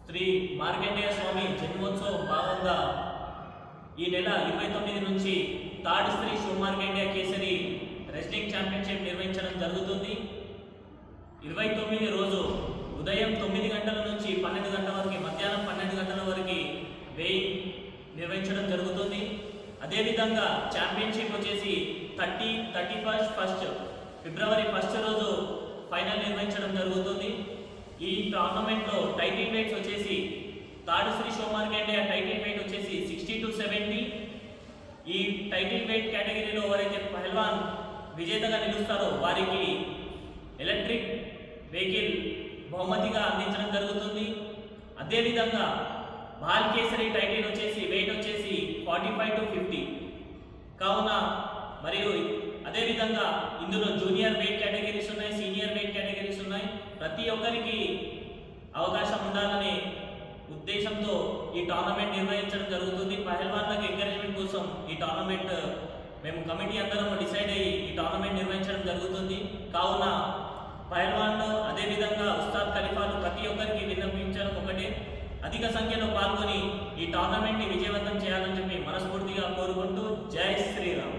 శ్రీ మార్కండేయ స్వామి జన్మోత్సవం భాగంగా ఈ నెల 29 నుంచి third Shri Shivamarkandeya Kesari wrestling championship నిర్వహించడం జరుగుతుంది. 29 రోజు ఉదయం 9 గంటల నుంచి 12 గంటల వరకు, మధ్యాహ్నం 12 గంటల వరకు వెయింగ్ నిర్వహించడం జరుగుతుంది. అదేవిధంగా ఛాంపియన్షిప్ వచ్చేసి 31 ఫిబ్రవరి 1 రోజు ఫైనల్ నిర్వహించడం జరుగుతుంది. ఈ టోర్నమెంట్లో టైటిల్ వెయిట్స్ వచ్చేసి థర్డ్ శ్రీ శివమార్కండేయ టైటిల్ వెయిట్ వచ్చేసి 60 to 70. ఈ టైటిల్ వెయిట్ కేటగిరీలో ఎవరైతే పహల్వాన్ విజేతగా నిలుస్తారో వారికి ఎలక్ట్రిక్ వెహికల్ బహుమతిగా అందించడం జరుగుతుంది. అదేవిధంగా బాల్ కేసరి టైటిల్ వచ్చేసి వెయిట్ వచ్చేసి 45 to 50 కావున, మరియు అదేవిధంగా ఇందులో జూనియర్ వెయిట్ కేటగిరీస్ ఉన్నాయి, సీనియర్ వెయిట్ కేటగిరీస్ ఉన్నాయి. ప్రతి ఒక్కరికి అవకాశం ఉండాలనే ఉద్దేశంతో ఈ టోర్నమెంట్ నిర్వహించడం జరుగుతుంది. పహల్వాన్లకు ఎంకరేజ్మెంట్ కోసం ఈ టోర్నమెంట్ మేము కమిటీ అందరం డిసైడ్ అయ్యి ఈ టోర్నమెంట్ నిర్వహించడం జరుగుతుంది. కావున పహల్వాన్లు అదేవిధంగా ఉస్తాద్ ఖలీఫాలు ప్రతి ఒక్కరికి విన్నపించడం ఒకటే, అధిక సంఖ్యలో పాల్గొని ఈ టోర్నమెంట్ని విజయవంతం చేయాలని చెప్పి మనస్ఫూర్తిగా కోరుకుంటూ జై శ్రీరామ్.